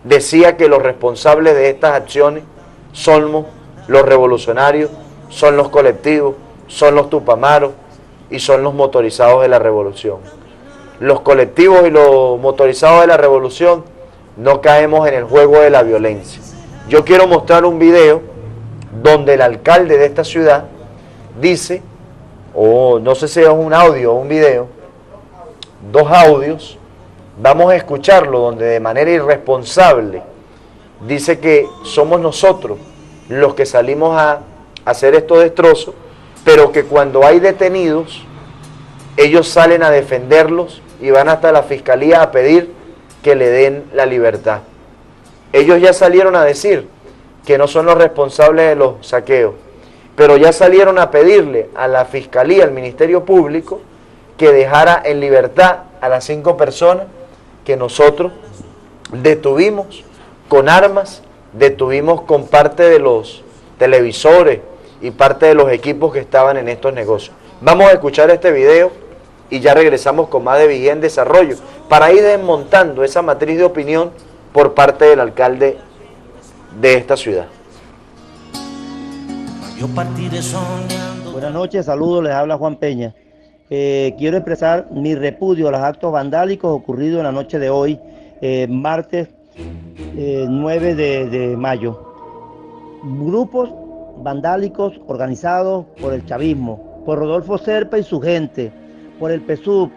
decía que los responsables de estas acciones somos los revolucionarios, son los colectivos, son los tupamaros y son los motorizados de la revolución. Los colectivos y los motorizados de la revolución no caemos en el juego de la violencia. Yo quiero mostrar un video donde el alcalde de esta ciudad dice, o no sé si es un audio o un video, 2 audios, vamos a escucharlo, donde de manera irresponsable dice que somos nosotros los que salimos a hacer estos destrozos, pero que cuando hay detenidos, ellos salen a defenderlos y van hasta la fiscalía a pedir que le den la libertad. Ellos ya salieron a decir que no son los responsables de los saqueos, pero ya salieron a pedirle a la Fiscalía, al Ministerio Público, que dejara en libertad a las 5 personas que nosotros detuvimos con armas, detuvimos con parte de los televisores y parte de los equipos que estaban en estos negocios. Vamos a escuchar este video y ya regresamos con más de Vigía en Desarrollo para ir desmontando esa matriz de opinión por parte del alcalde de esta ciudad. Yo partiré soñando. Buenas noches, saludos, les habla Juan Peña. Quiero expresar mi repudio a los actos vandálicos ocurridos en la noche de hoy, martes 9 de mayo. Grupos vandálicos organizados por el chavismo, por Rodolfo Serpa y su gente, por el PSUV.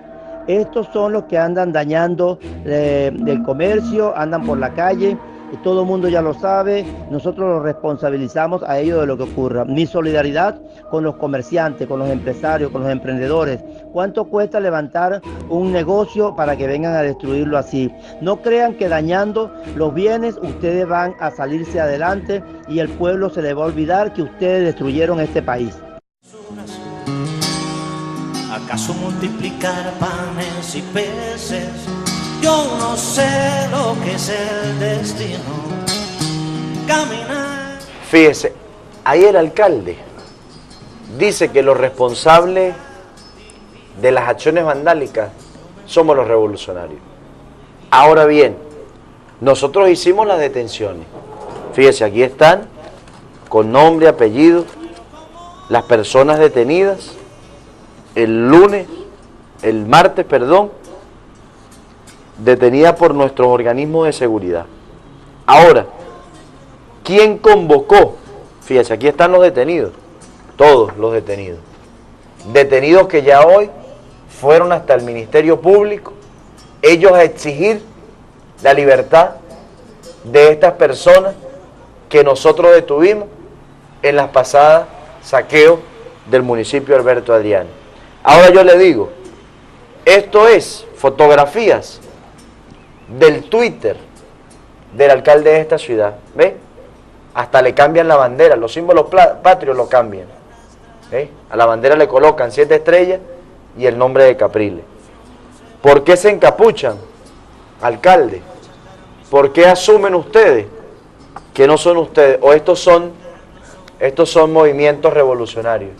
Estos son los que andan dañando el comercio, andan por la calle, y todo el mundo ya lo sabe. Nosotros los responsabilizamos a ellos de lo que ocurra. Mi solidaridad con los comerciantes, con los empresarios, con los emprendedores. ¿Cuánto cuesta levantar un negocio para que vengan a destruirlo así? No crean que dañando los bienes ustedes van a salirse adelante y el pueblo se le va a olvidar que ustedes destruyeron este país. ¿Acaso multiplicar panes y peces? Yo no sé lo que es el destino. Caminar. Fíjese, ahí el alcalde dice que los responsables de las acciones vandálicas somos los revolucionarios. Ahora bien, nosotros hicimos las detenciones. Fíjese, aquí están, con nombre, apellido, las personas detenidas el martes, detenida por nuestros organismos de seguridad. Ahora, ¿quién convocó? Fíjense, aquí están los detenidos, todos los detenidos. Detenidos que ya hoy fueron hasta el Ministerio Público, ellos a exigir la libertad de estas personas que nosotros detuvimos en las pasadas saqueos del municipio de Alberto Adriani. Ahora yo le digo, esto es fotografías del Twitter del alcalde de esta ciudad, ¿ve? Hasta le cambian la bandera, los símbolos patrios lo cambian, ¿ve? A la bandera le colocan 7 estrellas y el nombre de Capriles. ¿Por qué se encapuchan, alcalde? ¿Por qué asumen ustedes que no son ustedes? O estos son movimientos revolucionarios.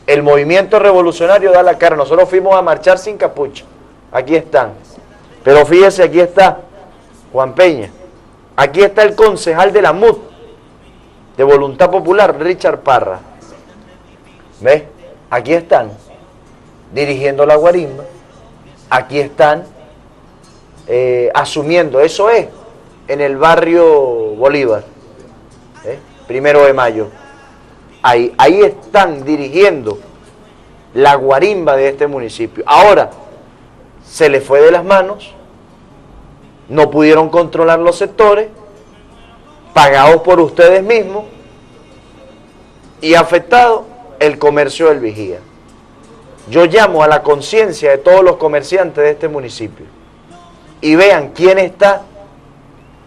El movimiento revolucionario da la cara. Nosotros fuimos a marchar sin capucha. Aquí están. Pero fíjese, aquí está Juan Peña. Aquí está el concejal de la MUD, de Voluntad Popular, Richard Parra. ¿Ves? Aquí están, dirigiendo la guarimba. Aquí están, asumiendo. Eso es, en el barrio Bolívar. 1 de mayo. Ahí están dirigiendo la guarimba de este municipio. Ahora, se les fue de las manos, no pudieron controlar los sectores, pagados por ustedes mismos, y afectado el comercio del Vigía. Yo llamo a la conciencia de todos los comerciantes de este municipio, y vean quién está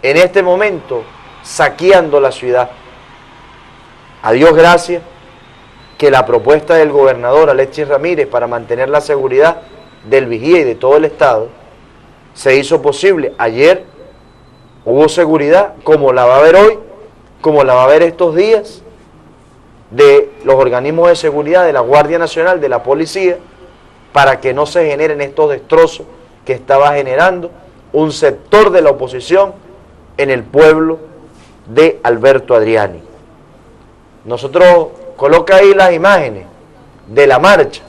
en este momento saqueando la ciudad. A Dios gracias que la propuesta del gobernador Alexis Ramírez para mantener la seguridad del Vigía y de todo el estado se hizo posible. Ayer hubo seguridad, como la va a haber hoy, como la va a haber estos días, de los organismos de seguridad, de la Guardia Nacional, de la Policía, para que no se generen estos destrozos que estaba generando un sector de la oposición en el pueblo de Alberto Adriani. Nosotros, coloca ahí las imágenes de la marcha,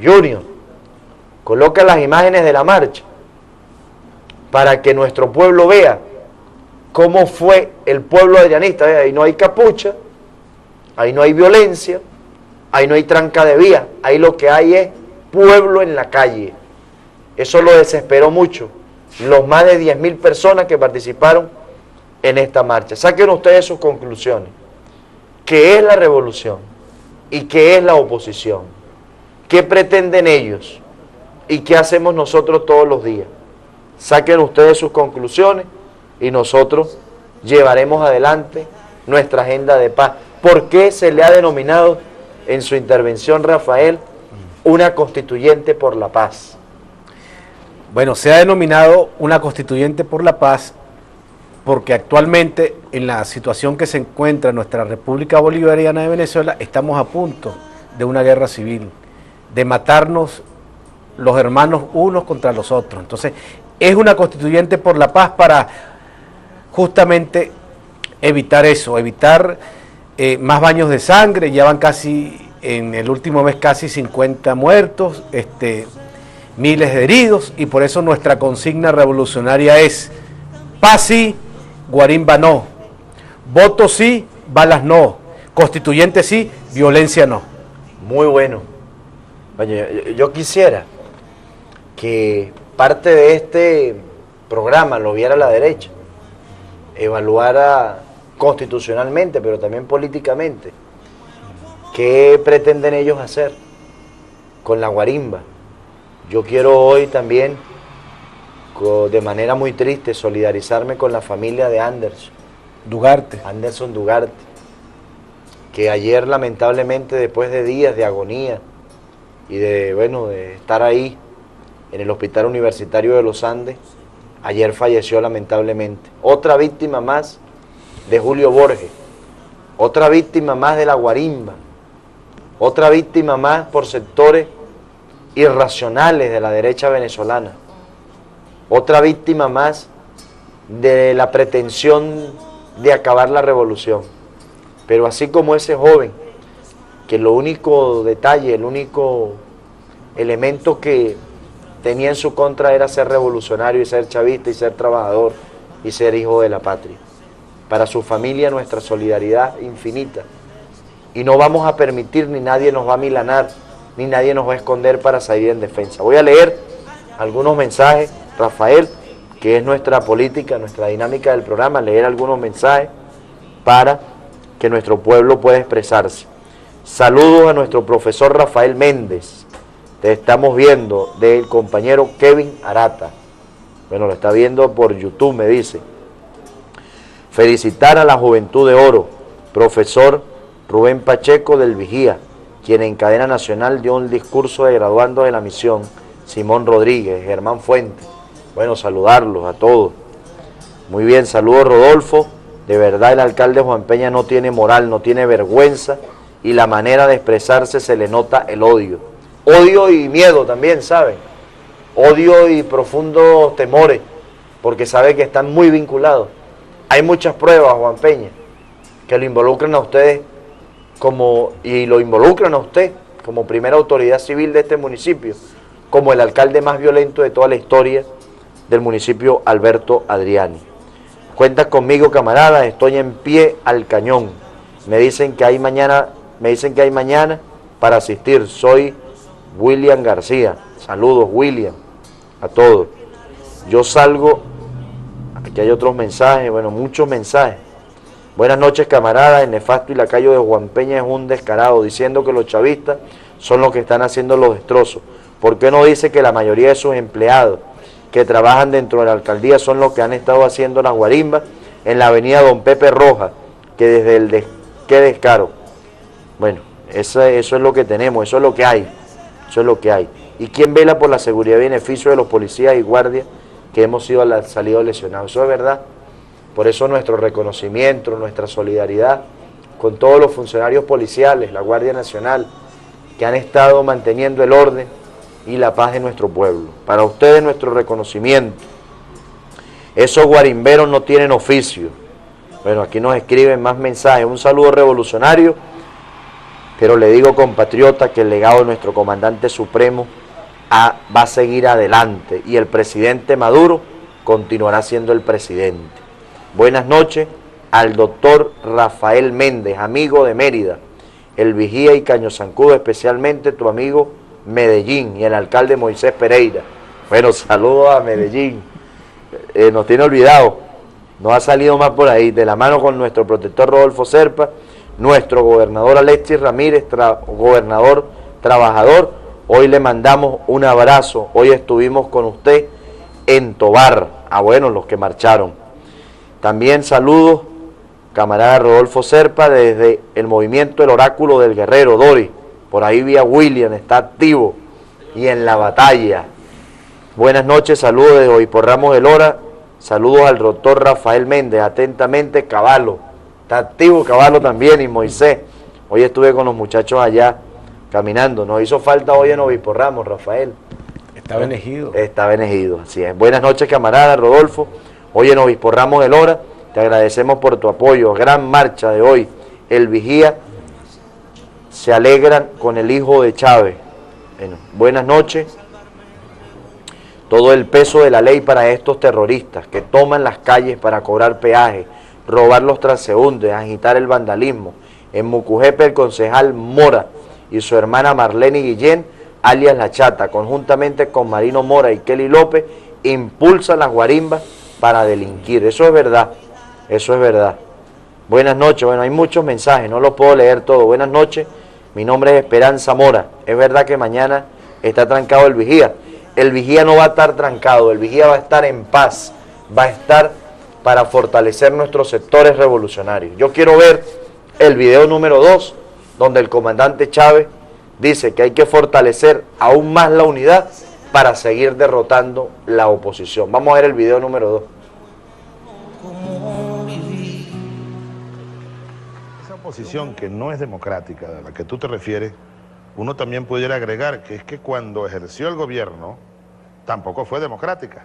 Junior, coloca las imágenes de la marcha, para que nuestro pueblo vea cómo fue el pueblo adrianista. Ahí no hay capucha, ahí no hay violencia, ahí no hay tranca de vía, ahí lo que hay es pueblo en la calle. Eso lo desesperó mucho, los más de 10.000 personas que participaron en esta marcha. Saquen ustedes sus conclusiones. ¿Qué es la revolución? ¿Y qué es la oposición? ¿Qué pretenden ellos? ¿Y qué hacemos nosotros todos los días? Saquen ustedes sus conclusiones y nosotros llevaremos adelante nuestra agenda de paz. ¿por qué se le ha denominado en su intervención, Rafael, una constituyente por la paz? Bueno, se ha denominado una constituyente por la paz porque actualmente en la situación que se encuentra nuestra República Bolivariana de Venezuela estamos a punto de una guerra civil, de matarnos los hermanos unos contra los otros. Entonces, es una constituyente por la paz para justamente evitar eso, evitar más baños de sangre. Ya van casi, en el último mes, casi 50 muertos, miles de heridos, y por eso nuestra consigna revolucionaria es: paz sí, guarimba no, voto sí, balas no, constituyente sí, violencia no. Muy bueno. Oye, yo quisiera que parte de este programa lo viera la derecha, evaluara constitucionalmente, pero también políticamente, qué pretenden ellos hacer con la guarimba. Yo quiero hoy también, de manera muy triste, solidarizarme con la familia de Anderson Dugarte, que ayer lamentablemente, después de días de agonía y de estar ahí en el Hospital Universitario de los Andes, ayer falleció lamentablemente. Otra víctima más de Julio Borges, otra víctima más de la guarimba, otra víctima más por sectores irracionales de la derecha venezolana, otra víctima más de la pretensión de acabar la revolución. Pero así como ese joven, que el único detalle, el único elemento que tenía en su contra era ser revolucionario y ser chavista y ser trabajador y ser hijo de la patria. Para su familia nuestra solidaridad infinita, y no vamos a permitir, ni nadie nos va a milanar, ni nadie nos va a esconder para salir en defensa. Voy a leer algunos mensajes, Rafael, que es nuestra política, nuestra dinámica del programa, leer algunos mensajes para que nuestro pueblo pueda expresarse. Saludos a nuestro profesor Rafael Méndez, te estamos viendo, del compañero Kevin Arata. Bueno, lo está viendo por YouTube, me dice. Felicitar a la Juventud de Oro, profesor Rubén Pacheco del Vigía, quien en cadena nacional dio un discurso de graduandos de la misión, Simón Rodríguez, Germán Fuentes. Bueno, saludarlos a todos. Muy bien, saludos Rodolfo. De verdad el alcalde Juan Peña no tiene moral, no tiene vergüenza, y la manera de expresarse se le nota el odio. Odio y miedo también, ¿saben? Odio y profundos temores, porque sabe que están muy vinculados. Hay muchas pruebas, Juan Peña, que lo involucran a ustedes y lo involucran a usted como primera autoridad civil de este municipio, como el alcalde más violento de toda la historia del municipio, Alberto Adriani. Cuentas conmigo, camarada, estoy en pie al cañón. Me dicen que hay mañana para asistir. Soy William García. Saludos, William, a todos. Yo salgo, aquí hay otros mensajes, bueno, muchos mensajes. Buenas noches, camarada. El nefasto y lacayo de Juan Peña es un descarado, diciendo que los chavistas son los que están haciendo los destrozos. ¿Por qué no dice que la mayoría de sus empleados que trabajan dentro de la alcaldía son los que han estado haciendo las guarimbas en la avenida Don Pepe Rojas, que desde qué descaro? Bueno, eso es lo que tenemos, eso es lo que hay, eso es lo que hay. ¿Y quién vela por la seguridad y beneficio de los policías y guardias que hemos salido lesionados? Eso es verdad. Por eso nuestro reconocimiento, nuestra solidaridad con todos los funcionarios policiales, la Guardia Nacional, que han estado manteniendo el orden y la paz de nuestro pueblo. Para ustedes nuestro reconocimiento. Esos guarimberos no tienen oficio. Bueno, aquí nos escriben más mensajes. Un saludo revolucionario, pero le digo, compatriota, que el legado de nuestro comandante supremo va a seguir adelante, y el presidente Maduro continuará siendo el presidente. Buenas noches al doctor Rafael Méndez, amigo de Mérida, el Vigía y Caño Zancudo, especialmente tu amigo Medellín, y el alcalde Moisés Pereira. Bueno, saludos a Medellín. Nos tiene olvidado, no ha salido más por ahí, de la mano con nuestro protector Rodolfo Serpa, nuestro gobernador Alexis Ramírez, gobernador trabajador. Hoy le mandamos un abrazo. Hoy estuvimos con usted en Tobar. Bueno, los que marcharon. También saludos camarada Rodolfo Serpa, desde el movimiento El Oráculo del Guerrero, Dori. Por ahí vi a William, está activo y en la batalla. Buenas noches, saludos desde hoy por Ramos del Hora. Saludos al doctor Rafael Méndez, atentamente Caballo. Está activo Caballo también y Moisés. Hoy estuve con los muchachos allá caminando. Nos hizo falta hoy en Obispo Ramos, Rafael. Está benegido. Está benegido, así es. Buenas noches, camarada Rodolfo. Hoy en Obispo Ramos del Hora, te agradecemos por tu apoyo. Gran marcha de hoy. El Vigía se alegran con el hijo de Chávez. Bueno, buenas noches. Todo el peso de la ley para estos terroristas que toman las calles para cobrar peaje, robar los transeúntes, agitar el vandalismo. En Mucujepe, el concejal Mora y su hermana Marlene Guillén, alias La Chata, conjuntamente con Marino Mora y Kelly López, impulsan las guarimbas para delinquir. Eso es verdad, eso es verdad. Buenas noches, bueno, hay muchos mensajes, no los puedo leer todos. Buenas noches, mi nombre es Esperanza Mora. Es verdad que mañana está trancado el Vigía. El Vigía no va a estar trancado, el Vigía va a estar en paz, va a estar para fortalecer nuestros sectores revolucionarios. Yo quiero ver el video número 2, donde el comandante Chávez dice que hay que fortalecer aún más la unidad para seguir derrotando la oposición. Vamos a ver el video número 2. Esa oposición que no es democrática, a la que tú te refieres, uno también pudiera agregar que es que cuando ejerció el gobierno, tampoco fue democrática,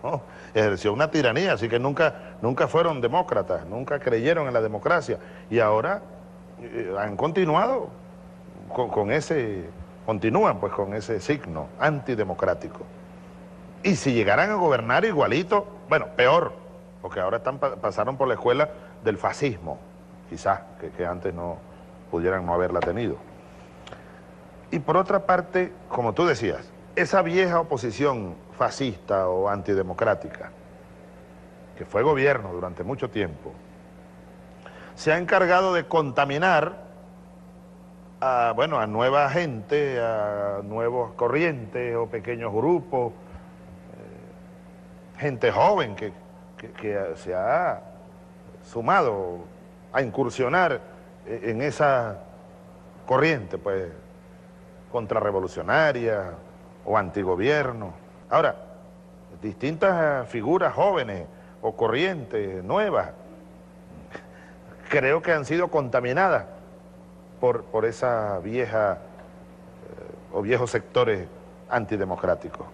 ¿no? Ejerció una tiranía, así que nunca fueron demócratas, nunca creyeron en la democracia. Y ahora han continuado continúan pues con ese signo antidemocrático. Y si llegaran a gobernar igualito, bueno, peor, porque ahora pasaron por la escuela del fascismo, quizás, que antes no pudieran no haberla tenido. Y por otra parte, como tú decías, esa vieja oposición fascista o antidemocrática, que fue gobierno durante mucho tiempo, se ha encargado de contaminar a nueva gente, a nuevos corrientes o pequeños grupos, gente joven que se ha sumado a incursionar en esa corriente, pues, contrarrevolucionaria o antigobierno. Ahora, distintas figuras jóvenes o corrientes nuevas, creo que han sido contaminadas por esa vieja o viejos sectores antidemocráticos.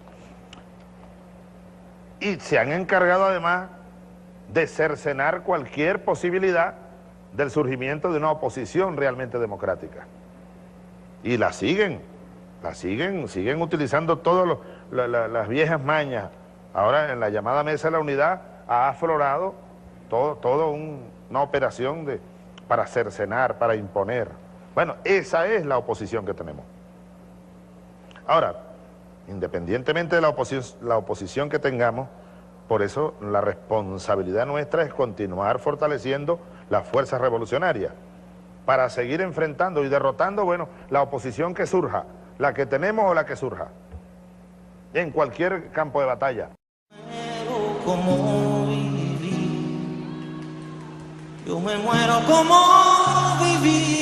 Y se han encargado además de cercenar cualquier posibilidad del surgimiento de una oposición realmente democrática. Y siguen utilizando todas las viejas mañas. Ahora en la llamada Mesa de la Unidad ha aflorado toda una operación para cercenar, para imponer. Bueno, esa es la oposición que tenemos. Ahora, independientemente de la oposición que tengamos, por eso la responsabilidad nuestra es continuar fortaleciendo las fuerzas revolucionarias para seguir enfrentando y derrotando, la oposición que surja, la que tenemos o la que surja, en cualquier campo de batalla. Como viví, yo me muero como viví.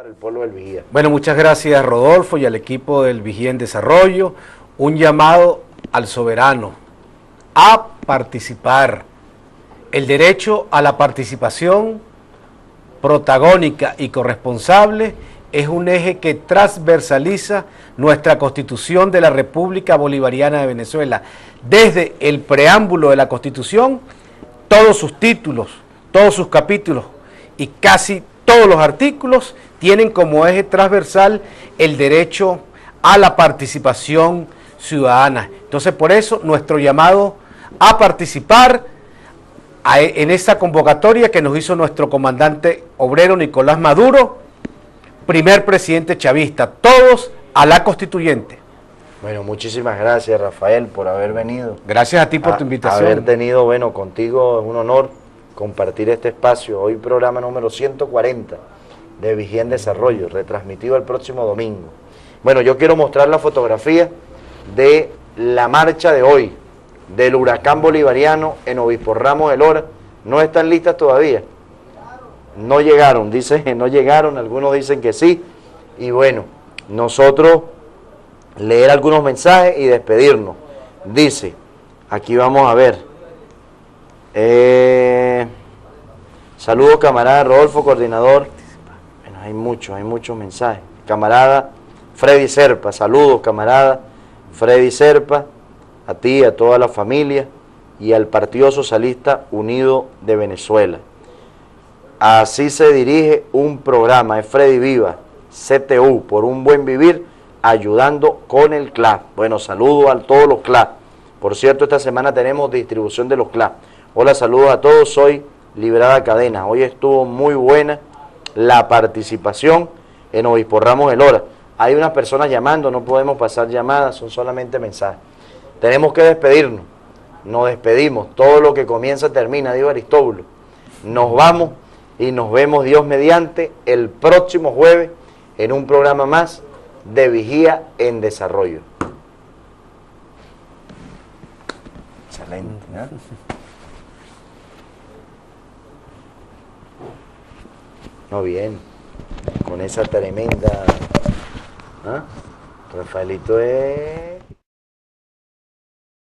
para el pueblo del Vigía. Bueno, muchas gracias Rodolfo y al equipo del Vigía en Desarrollo. Un llamado al soberano a participar. El derecho a la participación protagónica y corresponsable es un eje que transversaliza nuestra Constitución de la República Bolivariana de Venezuela. Desde el preámbulo de la Constitución, todos sus títulos, todos sus capítulos y casi todos los artículos tienen como eje transversal el derecho a la participación ciudadana. Entonces, por eso, nuestro llamado a participar en esta convocatoria que nos hizo nuestro comandante obrero Nicolás Maduro, primer presidente chavista, todos a la constituyente. Bueno, muchísimas gracias, Rafael, por haber venido. Gracias a ti por tu invitación. Haber tenido, bueno, contigo es un honor compartir este espacio. Hoy programa número 140 de Vigía en Desarrollo, retransmitido el próximo domingo. Bueno, yo quiero mostrar la fotografía de la marcha de hoy, del huracán bolivariano en Obispo Ramos de Lora. No están listas todavía. No llegaron, dicen que no llegaron, algunos dicen que sí. Y bueno, nosotros leer algunos mensajes y despedirnos. Dice, aquí vamos a ver. Saludos camarada Rodolfo, coordinador. Bueno, hay muchos mensajes. Camarada Freddy Serpa, saludos camarada Freddy Serpa, a ti, a toda la familia y al Partido Socialista Unido de Venezuela. Así se dirige un programa, es Freddy Viva, CTU, por un buen vivir, ayudando con el CLA. Bueno, saludos a todos los CLA. Por cierto, esta semana tenemos distribución de los CLA. Hola, saludos a todos, soy Librada Cadena. Hoy estuvo muy buena la participación en Obispo Ramos de Lora. Hay unas personas llamando, no podemos pasar llamadas, son solamente mensajes. Tenemos que despedirnos, nos despedimos. Todo lo que comienza termina, dijo Aristóbulo. Nos vamos y nos vemos, Dios mediante, el próximo jueves en un programa más de Vigía en Desarrollo. Excelente, ¿no? No, bien, con esa tremenda... ¿Ah? Rafaelito es...